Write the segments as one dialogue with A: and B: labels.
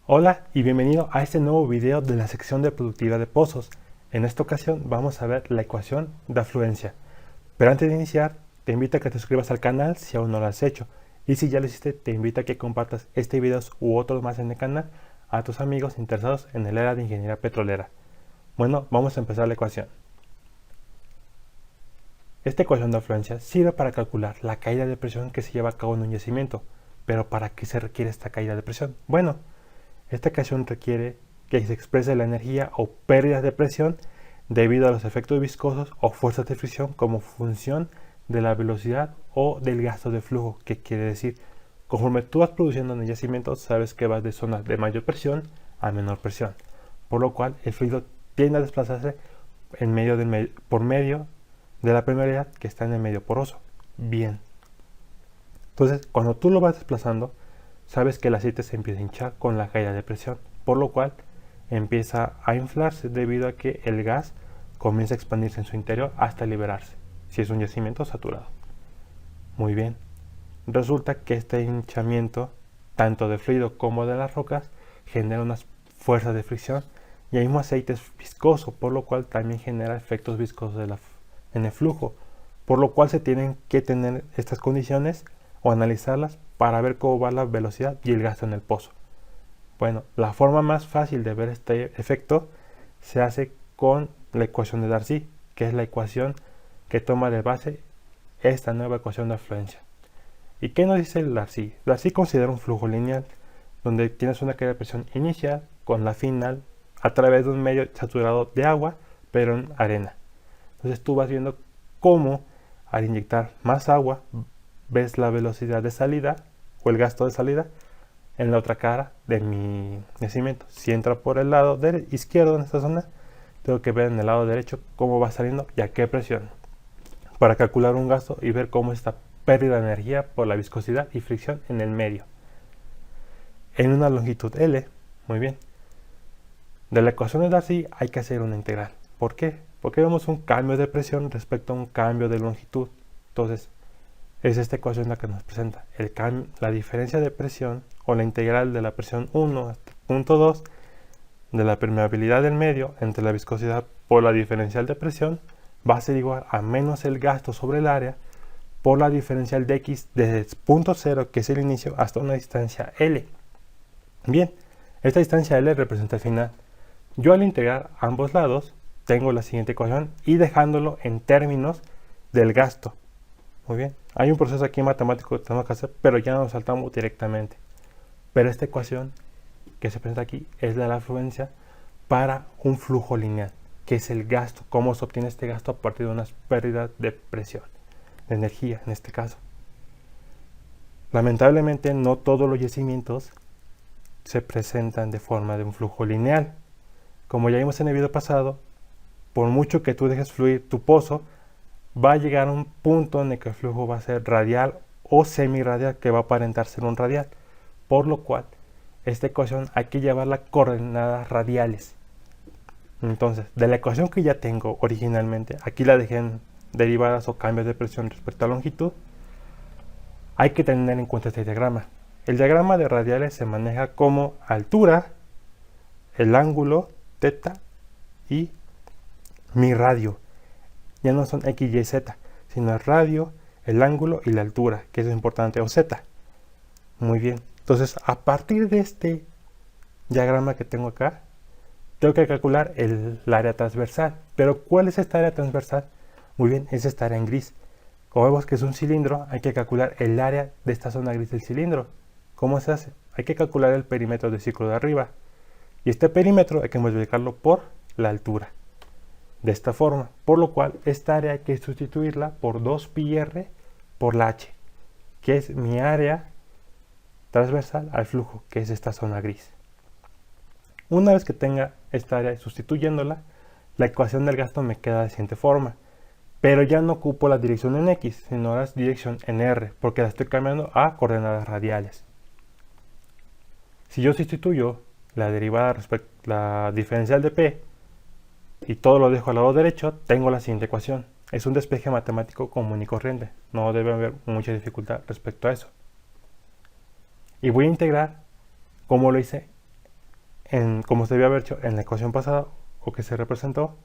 A: Hola y bienvenido a este nuevo video de la sección de productividad de pozos. En esta ocasión vamos a ver la ecuación de afluencia. Pero antes de iniciar, te invito a que te suscribas al canal si aún no lo has hecho. Y si ya lo hiciste, te invito a que compartas este video u otros más en el canal a tus amigos interesados en el área de ingeniería petrolera. Bueno, vamos a empezar la ecuación. Esta ecuación de afluencia sirve para calcular la caída de presión que se lleva a cabo en un yacimiento. Pero ¿para qué se requiere esta caída de presión? Bueno, esta ecuación requiere que se exprese la energía o pérdidas de presión debido a los efectos viscosos o fuerzas de fricción como función de la velocidad o del gasto de flujo, que quiere decir, conforme tú vas produciendo en el yacimiento, sabes que vas de zonas de mayor presión a menor presión, por lo cual el fluido tiende a desplazarse por medio de la permeabilidad que está en el medio poroso. Bien, entonces cuando tú lo vas desplazando, sabes que el aceite se empieza a hinchar con la caída de presión, por lo cual empieza a inflarse debido a que el gas comienza a expandirse en su interior hasta liberarse, si es un yacimiento saturado. Muy bien, resulta que este hinchamiento, tanto de fluido como de las rocas, genera unas fuerzas de fricción y el mismo aceite es viscoso, por lo cual también genera efectos viscosos en el flujo, por lo cual se tienen que tener estas condiciones o analizarlas para ver cómo va la velocidad y el gasto en el pozo. Bueno, la forma más fácil de ver este efecto se hace con la ecuación de Darcy, que es la ecuación que toma de base esta nueva ecuación de afluencia. ¿Y qué nos dice el Darcy? Darcy considera un flujo lineal, donde tienes una caída de presión inicial con la final a través de un medio saturado de agua, pero en arena. Entonces tú vas viendo cómo al inyectar más agua ves la velocidad de salida o el gasto de salida en la otra cara de mi yacimiento. Si entra por el lado izquierdo en esta zona, tengo que ver en el lado derecho cómo va saliendo y a qué presión, para calcular un gasto y ver cómo está pérdida de energía por la viscosidad y fricción en el medio. En una longitud L, muy bien, de la ecuación de Darcy hay que hacer una integral. ¿Por qué? Porque vemos un cambio de presión respecto a un cambio de longitud. Entonces, es esta ecuación la que nos presenta la diferencia de presión o la integral de la presión 1 hasta punto 2 de la permeabilidad del medio entre la viscosidad por la diferencial de presión va a ser igual a menos el gasto sobre el área por la diferencial de x desde punto 0, que es el inicio, hasta una distancia L. Bien, esta distancia L representa el final. Yo al integrar ambos lados tengo la siguiente ecuación y dejándolo en términos del gasto. Muy bien, hay un proceso aquí matemático que tenemos que hacer, pero ya nos saltamos directamente. Pero esta ecuación que se presenta aquí es la afluencia para un flujo lineal, que es el gasto, cómo se obtiene este gasto a partir de unas pérdidas de presión, de energía en este caso. Lamentablemente no todos los yacimientos se presentan de forma de un flujo lineal. Como ya vimos en el video pasado, por mucho que tú dejes fluir tu pozo, va a llegar a un punto en el que el flujo va a ser radial o semirradial, que va a aparentar ser un radial, por lo cual esta ecuación hay que llevarla a coordenadas radiales. Entonces, de la ecuación que ya tengo originalmente, aquí la dejé en derivadas o cambios de presión respecto a longitud, hay que tener en cuenta este diagrama. El diagrama de radiales se maneja como altura, el ángulo, θ y mi radio. Ya no son x, y, z, sino el radio, el ángulo y la altura, que es importante, o z. Muy bien, entonces a partir de este diagrama que tengo acá, tengo que calcular el área transversal. Pero ¿cuál es esta área transversal? Muy bien, es esta área en gris. Como vemos que es un cilindro, hay que calcular el área de esta zona gris del cilindro. ¿Cómo se hace? Hay que calcular el perímetro del círculo de arriba. Y este perímetro hay que multiplicarlo por la altura. De esta forma, por lo cual esta área hay que sustituirla por 2πr por la h, que es mi área transversal al flujo, que es esta zona gris. Una vez que tenga esta área sustituyéndola, la ecuación del gasto me queda de la siguiente forma, pero ya no ocupo la dirección en x, sino la dirección en r, porque la estoy cambiando a coordenadas radiales. Si yo sustituyo la derivada respecto a la diferencial de p y todo lo dejo al lado derecho, tengo la siguiente ecuación. Es un despeje matemático común y corriente, no debe haber mucha dificultad respecto a eso. Y voy a integrar como lo hice como se debió haber hecho en la ecuación pasada, o que se representó,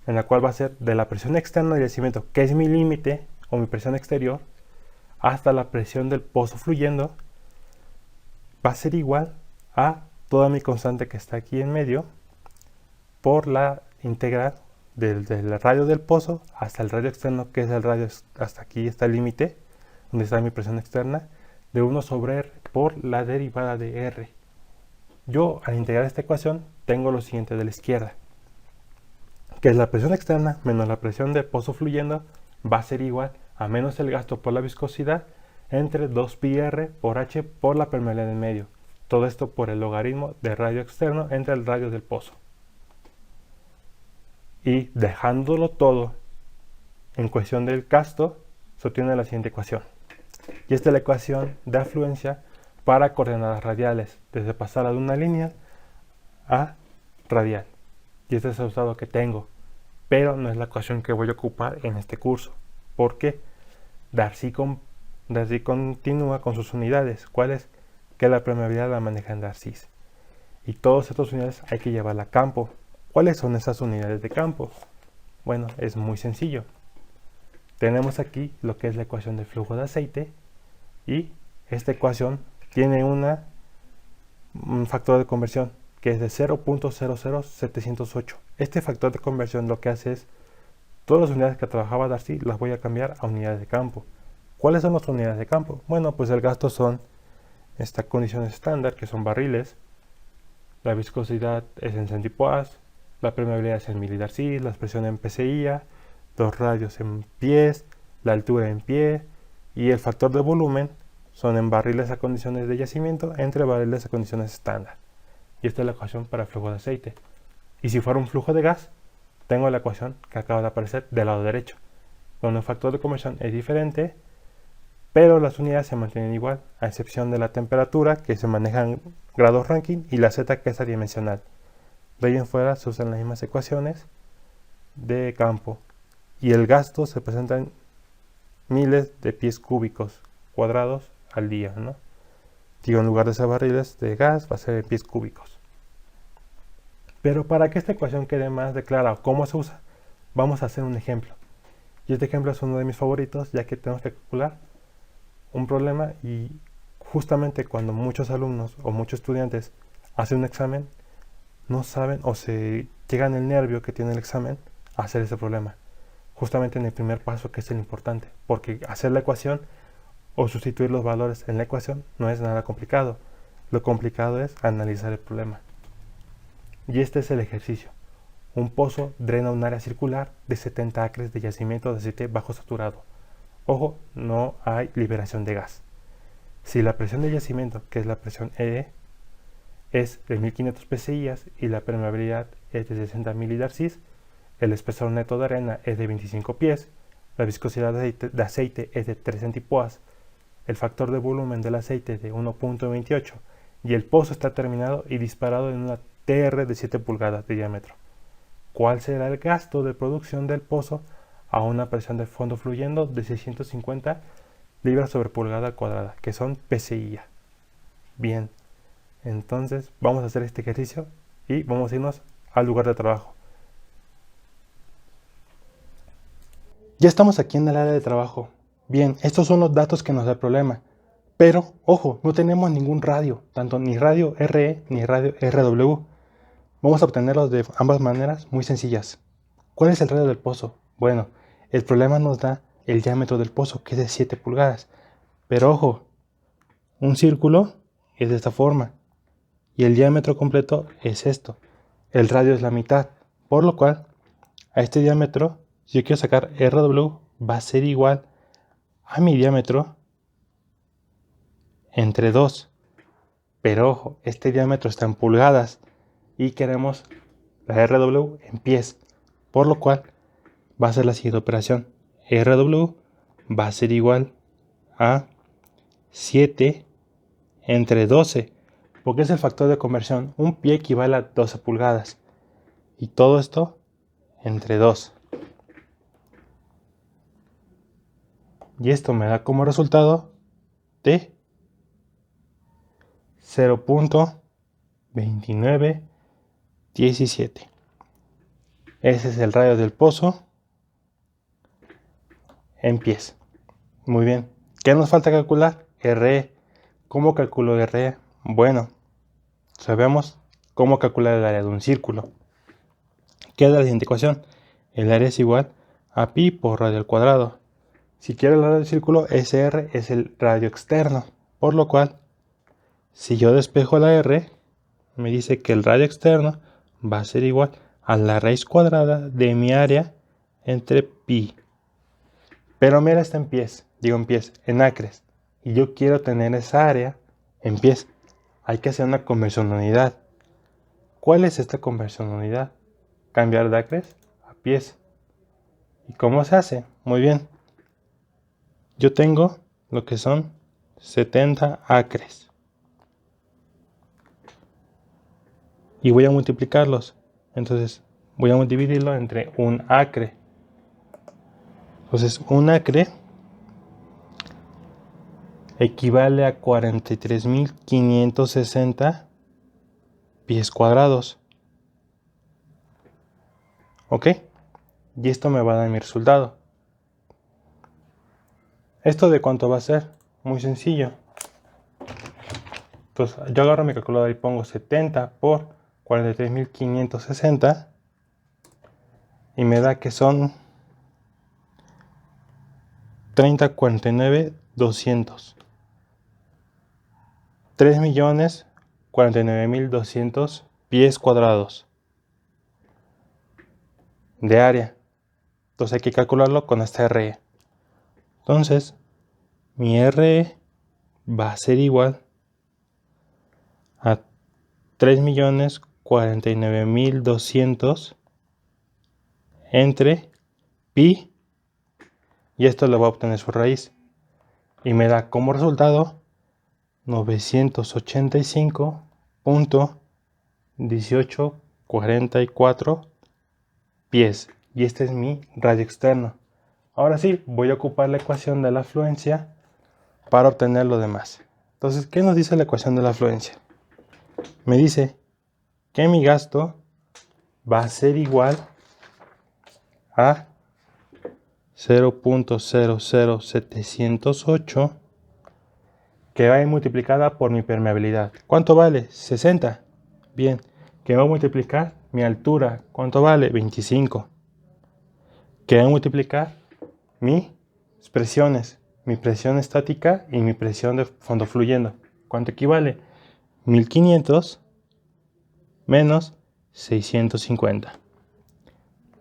A: en la cual va a ser de la presión externa del yacimiento, que es mi límite, o mi presión exterior, hasta la presión del pozo fluyendo, va a ser igual a toda mi constante que está aquí en medio, por la integral del radio del pozo hasta el radio externo, que es el radio, hasta aquí está el límite, donde está mi presión externa, de 1 sobre R por la derivada de R. Yo, al integrar esta ecuación, tengo lo siguiente de la izquierda, que es la presión externa menos la presión del pozo fluyendo, va a ser igual a menos el gasto por la viscosidad entre 2πr por h por la permeabilidad en medio. Todo esto por el logaritmo del radio externo entre el radio del pozo. Y dejándolo todo en cuestión del gasto, se obtiene la siguiente ecuación. Y esta es la ecuación de afluencia para coordenadas radiales, desde pasar de una lineal a radial. Y este es el resultado que tengo, pero no es la ecuación que voy a ocupar en este curso, porque Darcy continúa con sus unidades, ¿cuáles? Que la permeabilidad la maneja en Darcy. Y todas estas unidades hay que llevarla a campo. ¿Cuáles son esas unidades de campo? Bueno, es muy sencillo. Tenemos aquí lo que es la ecuación del flujo de aceite, y esta ecuación tiene un factor de conversión que es de 0.00708. Este factor de conversión lo que hace es, todas las unidades que trabajaba Darcy las voy a cambiar a unidades de campo. ¿Cuáles son las unidades de campo? Bueno, pues el gasto son estas condiciones estándar, que son barriles, la viscosidad es en centipoas, la permeabilidad es en milidarcy, la expresión en PSI, los radios en pies, la altura en pie, y el factor de volumen son en barriles a condiciones de yacimiento entre barriles a condiciones estándar. Y esta es la ecuación para el flujo de aceite. Y si fuera un flujo de gas, tengo la ecuación que acaba de aparecer del lado derecho, donde el factor de conversión es diferente, pero las unidades se mantienen igual, a excepción de la temperatura, que se maneja en grados Rankine, y la Z, que es adimensional. De ahí en fuera se usan las mismas ecuaciones de campo, y el gasto se presenta en miles de pies cúbicos cuadrados al día, ¿no? Digo, en lugar de ser barriles de gas, va a ser en pies cúbicos. Pero para que esta ecuación quede más de clara cómo se usa, vamos a hacer un ejemplo. Y este ejemplo es uno de mis favoritos, ya que tenemos que calcular un problema, y justamente cuando muchos alumnos o muchos estudiantes hacen un examen, no saben o se llegan el nervio que tiene el examen a hacer ese problema. Justamente en el primer paso, que es el importante, porque hacer la ecuación o sustituir los valores en la ecuación no es nada complicado. Lo complicado es analizar el problema. Y este es el ejercicio. Un pozo drena un área circular de 70 acres de yacimiento de aceite bajo saturado. Ojo, no hay liberación de gas. Si la presión de yacimiento, que es la presión E, es de 1500 psi y la permeabilidad es de 60 milidarcis, el espesor neto de arena es de 25 pies, la viscosidad de aceite es de 3 centipoas, el factor de volumen del aceite es de 1.28 y el pozo está terminado y disparado en una TR de 7 pulgadas de diámetro. ¿Cuál será el gasto de producción del pozo a una presión de fondo fluyendo de 650 libras sobre pulgada cuadrada, que son PSI? Bien, entonces vamos a hacer este ejercicio y vamos a irnos al lugar de trabajo. Ya estamos aquí en el área de trabajo. Bien, estos son los datos que nos da el problema. Pero, ojo, no tenemos ningún radio, tanto ni radio RE ni radio RW. Vamos a obtenerlos de ambas maneras muy sencillas. ¿Cuál es el radio del pozo? Bueno, el problema nos da el diámetro del pozo, que es de 7 pulgadas. Pero ojo, un círculo es de esta forma y el diámetro completo es esto. El radio es la mitad, por lo cual a este diámetro, si yo quiero sacar RW, va a ser igual a mi diámetro entre 2. Pero ojo, este diámetro está en pulgadas y queremos la RW en pies, por lo cual va a ser la siguiente operación. RW va a ser igual a 7 entre 12, porque es el factor de conversión. Un pie equivale a 12 pulgadas y todo esto entre 2. Y esto me da como resultado de 0.29 17. Ese es el radio del pozo en pies. Muy bien. ¿Qué nos falta calcular? RE. ¿Cómo calculo RE? Bueno, sabemos cómo calcular el área de un círculo. Queda la siguiente ecuación. El área es igual a pi por radio al cuadrado. Si quiero el radio del círculo, SR es el radio externo. Por lo cual, si yo despejo la R, me dice que el radio externo va a ser igual a la raíz cuadrada de mi área entre pi. Pero mi área está en pies, en acres. Y yo quiero tener esa área en pies. Hay que hacer una conversión a unidad. ¿Cuál es esta conversión a unidad? Cambiar de acres a pies. ¿Y cómo se hace? Muy bien. Yo tengo lo que son 70 acres. Y voy a multiplicarlos. Entonces voy a dividirlo entre un acre. Entonces un acre equivale a 43.560 pies cuadrados. ¿Ok? Y esto me va a dar mi resultado. ¿Esto de cuánto va a ser? Muy sencillo. Entonces yo agarro mi calculadora y pongo 70 por 43.560 y me da que son 30.49.200. 3.049.200 pies cuadrados de área. Entonces hay que calcularlo con esta RE. Entonces mi RE va a ser igual a 3.049.200 entre pi, y esto lo va a obtener su raíz, y me da como resultado 985.1844 pies, y este es mi radio externo. Ahora sí, voy a ocupar la ecuación de la afluencia para obtener lo demás. Entonces, ¿qué nos dice la ecuación de la afluencia? Me dice que mi gasto va a ser igual a 0.00708, que va a ir multiplicada por mi permeabilidad. ¿Cuánto vale? 60. Bien, que va a multiplicar mi altura. ¿Cuánto vale? 25. Que va a multiplicar mis presiones, mi presión estática y mi presión de fondo fluyendo. ¿Cuánto equivale? 1500 menos 650.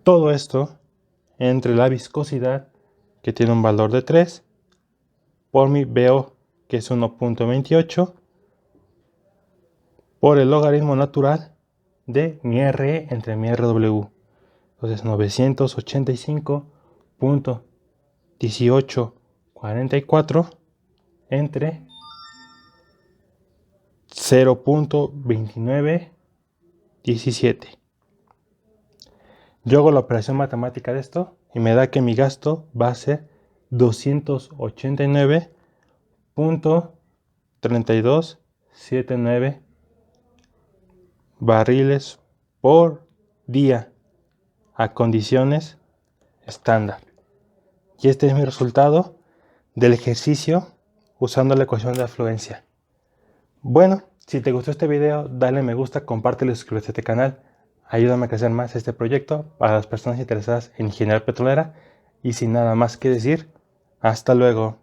A: Todo esto entre la viscosidad, que tiene un valor de 3, por mi BO, que es 1.28, por el logaritmo natural de mi RE entre mi RW. Entonces 985.1844 entre 0.2917. Yo hago la operación matemática de esto y me da que mi gasto va a ser 289.3279 barriles por día a condiciones estándar. Y este es mi resultado del ejercicio usando la ecuación de afluencia. Bueno, si te gustó este video, dale me gusta, compártelo y suscríbete a este canal. Ayúdame a crecer más este proyecto para las personas interesadas en ingeniería petrolera. Y sin nada más que decir, hasta luego.